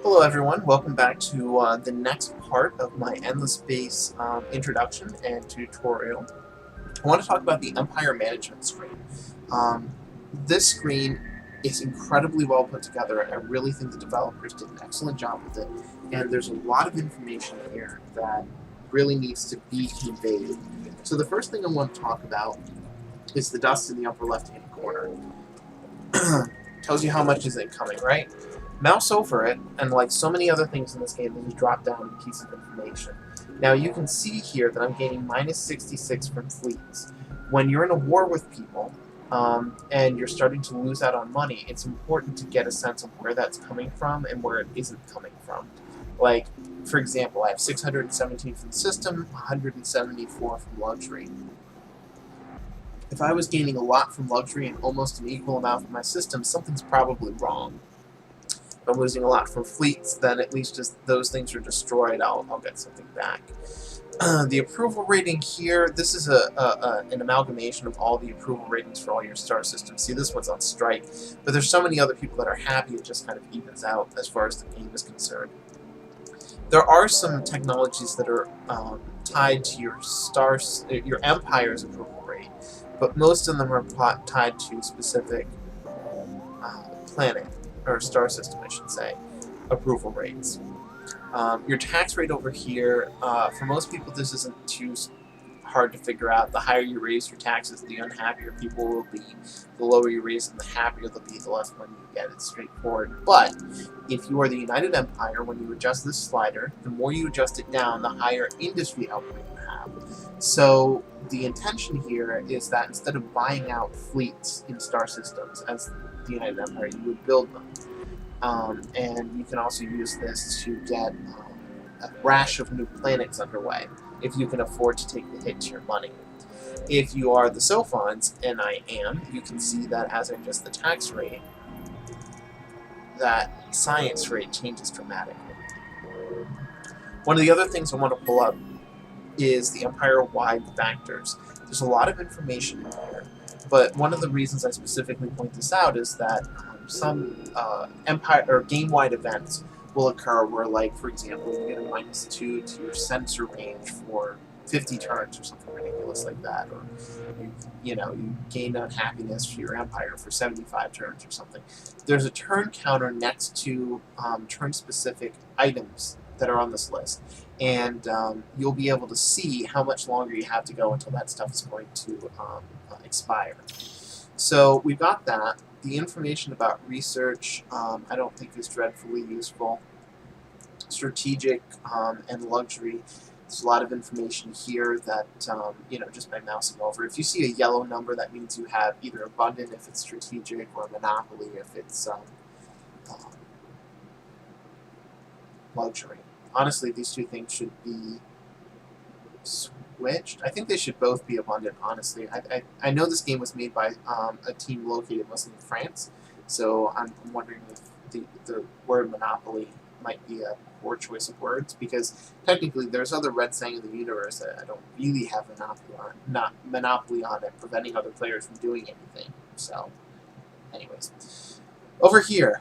Hello everyone, welcome back to the next part of my Endless Base introduction and tutorial. I want to talk about the Empire Management screen. Um, this screen is incredibly well put together. I really think the developers did an excellent job with it, and there's a lot of information here that really needs to be conveyed. So the first thing I want to talk about is the dust in the upper left-hand corner. Tells you how much is incoming, right? Mouse over it, and like so many other things in this game, you just drop down a piece of information. Now you can see here that I'm gaining minus 66 from fleets. When you're in a war with people, and you're starting to lose out on money, it's important to get a sense of where that's coming from and where it isn't coming from. Like, for example, I have 617 from the system, 174 from luxury. If I was gaining a lot from luxury and almost an equal amount from my system, something's probably wrong. If I'm losing a lot from fleets, then at least just those things are destroyed, I'll get something back. The approval rating here, this is an amalgamation of all the approval ratings for all your star systems. See, this one's on strike, but there's so many other people that are happy, it just kind of evens out as far as the game is concerned. There are some technologies that are tied to your empire's approval rate, but most of them are tied to specific planet, or star system, I should say, approval rates. Your tax rate over here, for most people this isn't too hard to figure out. The higher you raise your taxes, the unhappier people will be. The lower you raise them, the happier they'll be, the less money you get. It's straightforward. But if you are the United Empire, when you adjust this slider, the more you adjust it down, the higher industry output you have. So the intention here is that instead of buying out fleets in star systems as the United Empire, you would build them. And you can also use this to get a rash of new planets underway, if you can afford to take the hit to your money. If you are the Sophons, and I am, you can see that as I adjust the tax rate, that science rate changes dramatically. One of the other things I want to pull up is the empire-wide factors. There's a lot of information in here, but one of the reasons I specifically point this out is that some empire or game-wide events will occur where, like, for example, you get a -2 to your sensor range for 50 turns or something ridiculous like that, or you gain unhappiness for your empire for 75 turns or something. There's a turn counter next to turn-specific items that are on this list, and you'll be able to see how much longer you have to go until that stuff is going to expire. So we've got that. The information about research I don't think is dreadfully useful. Strategic and luxury, there's a lot of information here that, just by mousing over. If you see a yellow number, that means you have either abundant if it's strategic, or monopoly if it's luxury. Honestly, these two things should be switched. I think they should both be abundant, honestly. I know this game was made by a team located mostly in France, so I'm wondering if the word monopoly might be a poor choice of words, because technically there's other red saying in the universe that I don't really have monopoly on it, preventing other players from doing anything. So, anyways. Over here,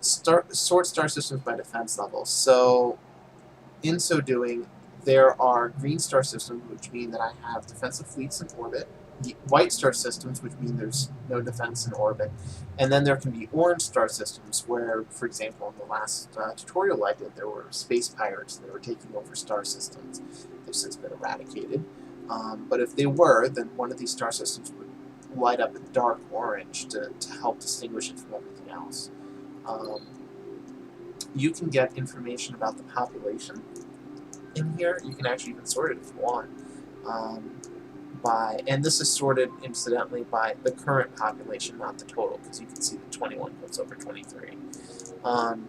sort star systems by defense level. So, in so doing, there are green star systems, which mean that I have defensive fleets in orbit, white star systems, which mean there's no defense in orbit, and then there can be orange star systems where, for example, in the last tutorial I did, there were space pirates that were taking over star systems. They've since been eradicated. But if they were, then one of these star systems would light up a dark orange to help distinguish it from everything else. You can get information about the population in here. You can actually even sort it if you want. And this is sorted, incidentally, by the current population, not the total, because you can see that 21 goes over 23. And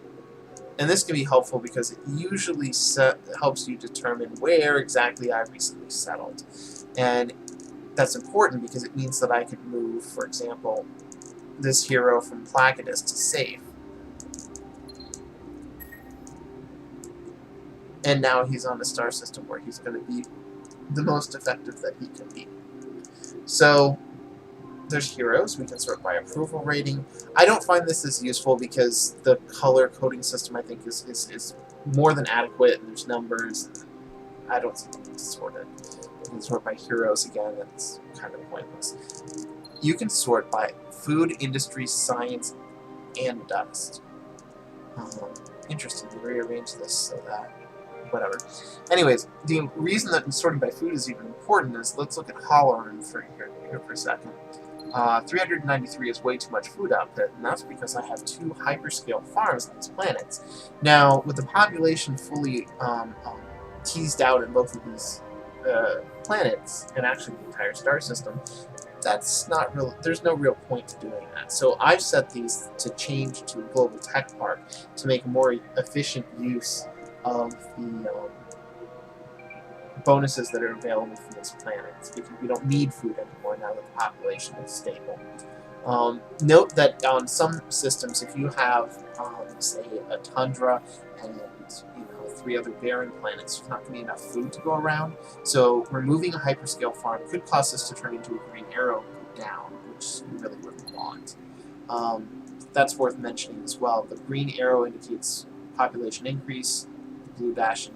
this can be helpful because it usually helps you determine where exactly I recently settled. And that's important because it means that I could move, for example, this hero from Placidus to safe. And now he's on a star system where he's going to be the most effective that he can be. So There's heroes. We can sort by approval rating. I don't find this as useful because the color coding system, I think, is more than adequate, and there's numbers. I don't see the need to sort it. You can sort by heroes again. That's kind of pointless. You can sort by food, industry, science, and dust. Interesting. We rearrange this so that whatever. Anyways, the reason that sorting by food is even important is let's look at Holloran for here for a second. 393 is way too much food output, and that's because I have 2 hyperscale farms on these planets. Now, with the population fully teased out in both of these planets, and actually the entire star system, that's not real. There's no real point to doing that. So I've set these to change to a global tech park to make a more efficient use of the bonuses that are available from these planets, because we don't need food anymore now that the population is stable. Note that on some systems, if you have, say, a tundra and 3 other barren planets, there's not going to be enough food to go around. So removing a hyperscale farm could cause us to turn into a green arrow and go down, which you really wouldn't want. That's worth mentioning as well. The green arrow indicates population increase. Blue dash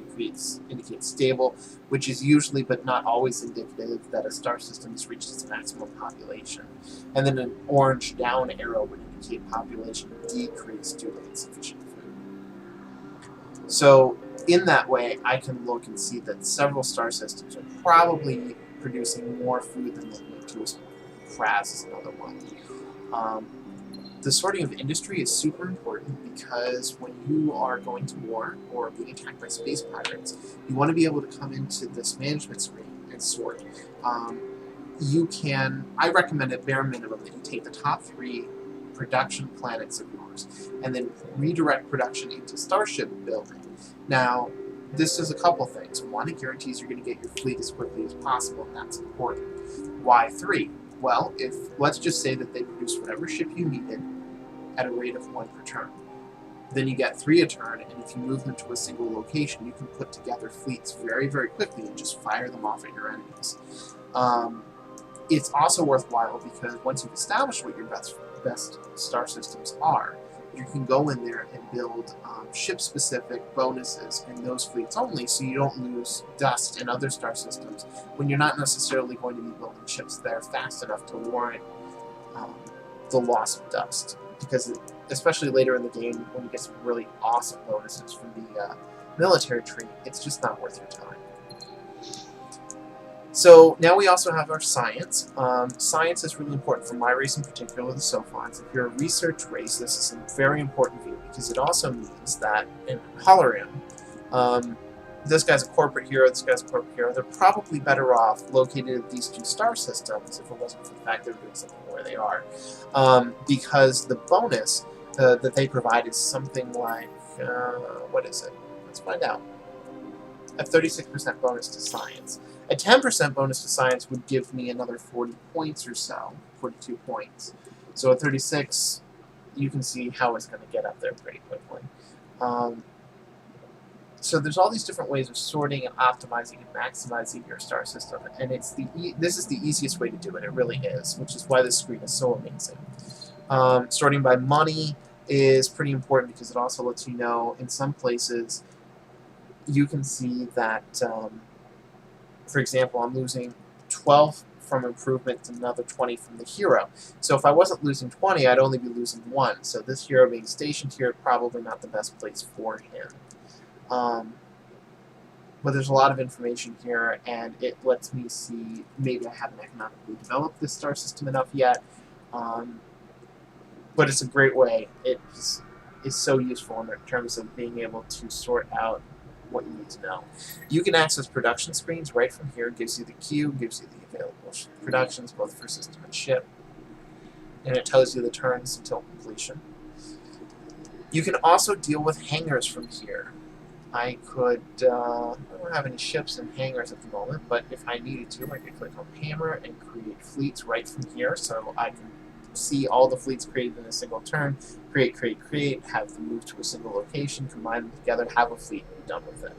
indicates stable, which is usually but not always indicative that a star system has reached its maximum population. And then an orange down arrow would indicate population decrease due to insufficient food. So in that way, I can look and see that several star systems are probably producing more food than they need to. Kraz is another one. The sorting of industry is super important because when you are going to war or being attacked by space pirates, you want to be able to come into this management screen and sort. I recommend at bare minimum that you take the top 3 production planets of yours and then redirect production into starship building. Now, this does a couple things. One, it guarantees you're going to get your fleet as quickly as possible, and that's important. Why 3? Well, let's just say that they produce whatever ship you needed at a rate of 1 per turn. Then you get 3 a turn, and if you move them to a single location, you can put together fleets very, very quickly and just fire them off at your enemies. It's also worthwhile because once you've established what your best star systems are, you can go in there and build ship-specific bonuses in those fleets only, so you don't lose dust in other star systems when you're not necessarily going to be building ships there fast enough to warrant the loss of dust. Because especially later in the game, when you get some really awesome bonuses from the military tree, it's just not worth your time. So now we also have our science. Science is really important for my race in particular, the Sophons. If you're a research race, this is a very important view because it also means that in Holloran, this guy's a corporate hero, this guy's a corporate hero, they're probably better off located at these 2 star systems if it wasn't for the fact that they're doing something where they are. Because the bonus that they provide is something like, what is it? Let's find out. A 36% bonus to science. A 10% bonus to science would give me another 40 points or so, 42 points. So at 36, you can see how it's going to get up there pretty quickly. So there's all these different ways of sorting and optimizing and maximizing your star system, and this is the easiest way to do it. It really is, which is why this screen is so amazing. Sorting by money is pretty important because it also lets you know in some places you can see that, for example, I'm losing 12 from improvement and another 20 from the hero. So if I wasn't losing 20, I'd only be losing 1. So this hero being stationed here, probably not the best place for him. But there's a lot of information here, and it lets me see maybe I haven't economically developed this star system enough yet. But it's a great way. It is so useful in terms of being able to sort out what you need to know. You can access production screens right from here. It gives you the queue, gives you the available productions, both for system and ship. And it tells you the turns until completion. You can also deal with hangars from here. I don't have any ships and hangars at the moment, but if I needed to, I could click on Hammer and create fleets right from here, so I can see all the fleets created in a single turn, create, have them move to a single location, combine them together, have a fleet, and be done with it.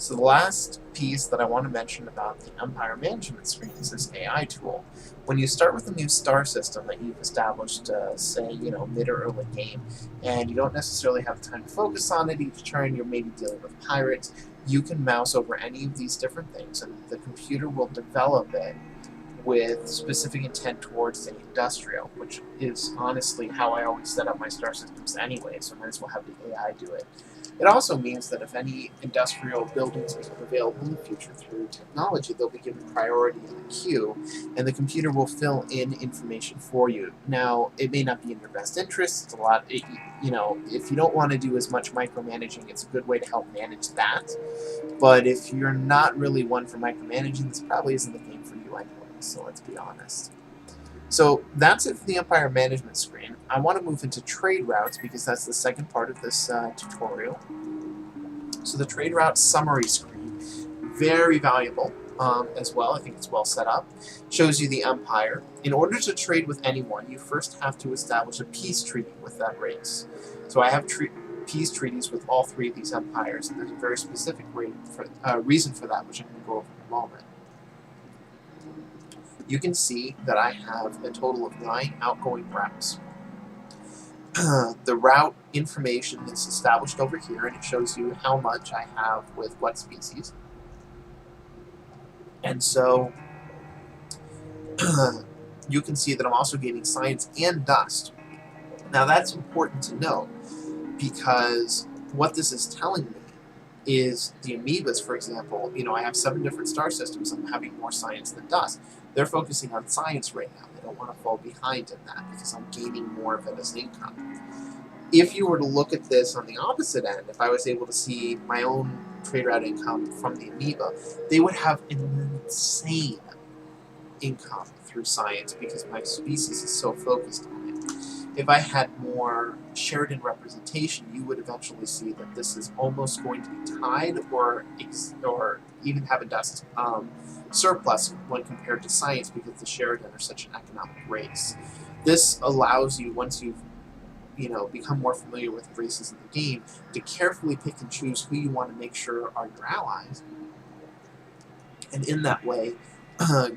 So the last piece that I want to mention about the Empire Management Screen is this AI tool. When you start with a new star system that you've established, say, mid or early game, and you don't necessarily have time to focus on it each turn, you're maybe dealing with pirates, you can mouse over any of these different things, and the computer will develop it with specific intent towards the industrial, which is honestly how I always set up my star systems anyway, so I might as well have the AI do it. It also means that if any industrial buildings become available in the future through technology, they'll be given priority in the queue, and the computer will fill in information for you. Now, it may not be in your best interest. It's a lot, if you don't want to do as much micromanaging, it's a good way to help manage that. But if you're not really one for micromanaging, this probably isn't the game for you anyway, so let's be honest. So that's it for the Empire Management Screen. I want to move into trade routes because that's the second part of this tutorial. So the trade route summary screen, very valuable as well. I think it's well set up. Shows you the Empire. In order to trade with anyone, you first have to establish a peace treaty with that race. So I have peace treaties with all three of these empires, and there's a very specific reason for that, which I'm going to go over in a moment. You can see that I have a total of 9 outgoing routes. The route information is established over here, and it shows you how much I have with what species. And so you can see that I'm also gaining science and dust. Now that's important to note because what this is telling me is the amoebas, for example, I have 7 different star systems. I'm having more science than dust. They're focusing on science right now. They don't want to fall behind in that because I'm gaining more of it as income. If you were to look at this on the opposite end, if I was able to see my own trade route income from the amoeba, they would have an insane income through science because my species is so focused on it. If I had more Sheridan representation, you would eventually see that this is almost going to be tied or even have a dust surplus when compared to science because the Sheridan are such an economic race. This allows you, once you've become more familiar with races in the game, to carefully pick and choose who you want to make sure are your allies, and in that way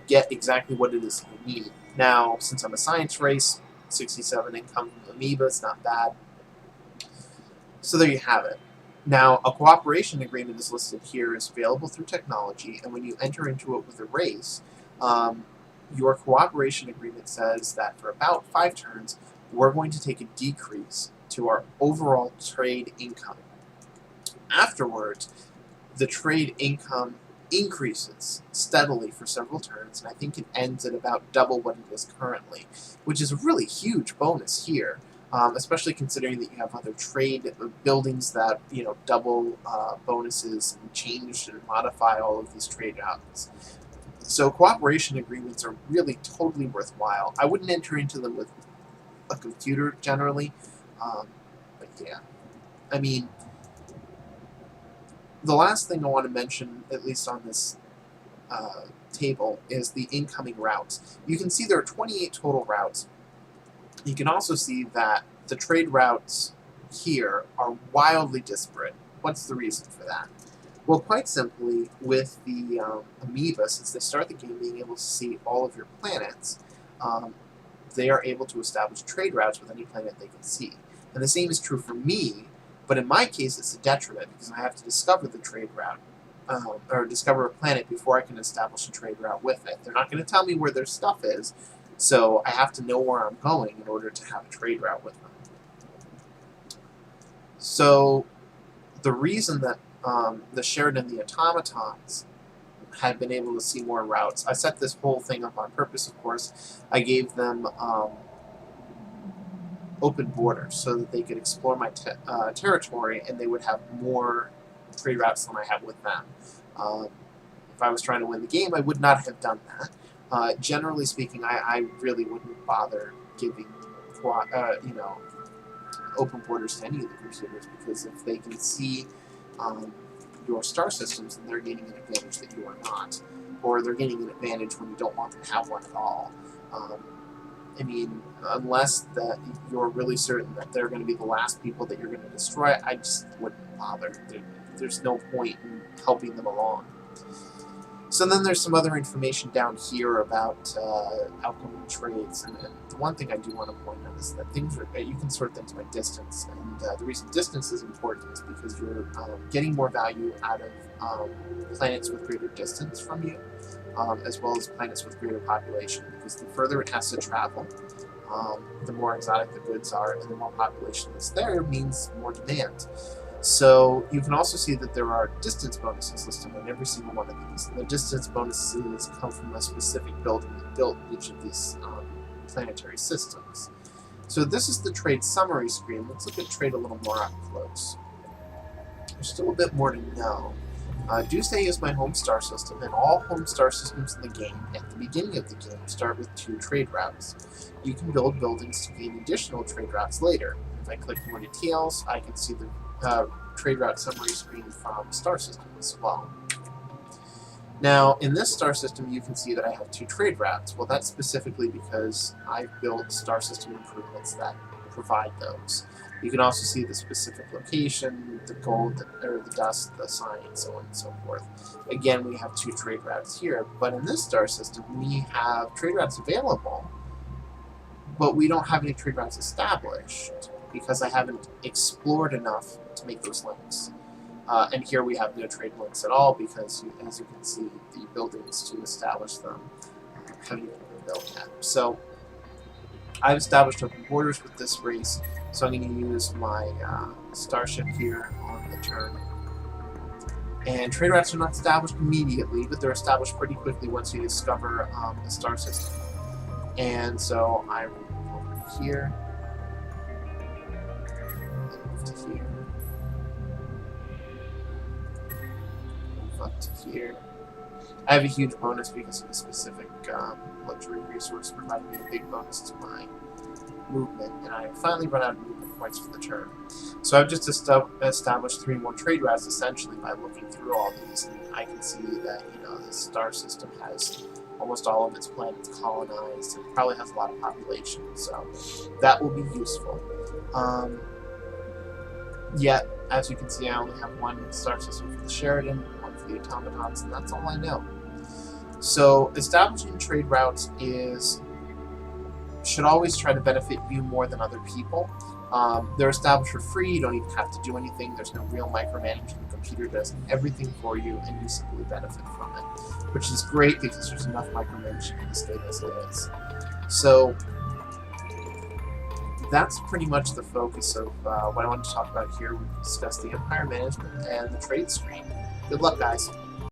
get exactly what it is you need. Now, since I'm a science race, 67 income from amoeba is not bad. So there you have it. Now, a cooperation agreement is listed here as available through technology, and when you enter into it with a race, your cooperation agreement says that for about 5 turns, we're going to take a decrease to our overall trade income. Afterwards, the trade income increases steadily for several turns, and I think it ends at about double what it is currently, which is a really huge bonus here, especially considering that you have other trade buildings that double bonuses and change and modify all of these trade routes. So cooperation agreements are really totally worthwhile. I wouldn't enter into them with a computer generally, but yeah. I mean, the last thing I want to mention, at least on this table, is the incoming routes. You can see there are 28 total routes. You can also see that the trade routes here are wildly disparate. What's the reason for that? Well, quite simply, with the amoeba, since they start the game being able to see all of your planets, they are able to establish trade routes with any planet they can see. And the same is true for me, but in my case it's a detriment because I have to discover the trade route, or discover a planet before I can establish a trade route with it. They're not going to tell me where their stuff is, so I have to know where I'm going in order to have a trade route with them. So the reason that the Sheridan and the automatons had been able to see more routes, I set this whole thing up on purpose, of course. I gave them open borders so that they could explore my territory, and they would have more trade routes than I have with them. If I was trying to win the game, I would not have done that. Generally speaking, I really wouldn't bother giving open borders to any of the computers, because if they can see your star systems, then they're gaining an advantage that you are not, or they're gaining an advantage when you don't want them to have one at all. I mean, unless that you're really certain that they're going to be the last people that you're going to destroy, I just wouldn't bother. there's no point in helping them along. So then there's some other information down here about outgoing trades, and the one thing I do want to point out is that you can sort things by distance, and the reason distance is important is because you're getting more value out of planets with greater distance from you, as well as planets with greater population, because the further it has to travel, the more exotic the goods are, and the more population that's there means more demand. So you can also see that there are distance bonuses listed on every single one of these. And the distance bonuses come from a specific building that built each of these planetary systems. So this is the trade summary screen. Let's look at trade a little more up close. There's still a bit more to know. Doomsday is my home star system, and all home star systems in the game at the beginning of the game start with 2 trade routes. You can build buildings to gain additional trade routes later. If I click more details, I can see the trade route summary screen from star system as well. Now, in this star system, you can see that I have 2 trade routes. Well, that's specifically because I've built star system improvements that provide those. You can also see the specific location, the gold, or the dust, the sign, and so on and so forth. Again, we have 2 trade routes here, but in this star system, we have trade routes available, but we don't have any trade routes established because I haven't explored enough to make those links. And here we have no trade links at all because, as you can see, the buildings to establish them haven't even been built yet. So I've established open borders with this race, so I'm going to use my starship here on the turn. And trade routes are not established immediately, but they're established pretty quickly once you discover the star system. And so I will go over here, move to here, move up to here. I have a huge bonus because of a specific luxury resource providing me a big bonus to my movement, and I finally run out of movement points for the turn. So I've just established 3 more trade routes essentially by looking through all these, and I can see that the star system has almost all of its planets colonized and probably has a lot of population, so that will be useful. Yet, as you can see, I only have 1 star system for the Sheridan, 1 for the automatons, and that's all I know. So establishing trade routes should always try to benefit you more than other people. They're established for free, you don't even have to do anything, there's no real micromanaging, the computer does everything for you and you simply benefit from it, which is great because there's enough micromanaging in this game as it is. So that's pretty much the focus of what I wanted to talk about here. We've discussed the empire management and the trade screen. Good luck, guys.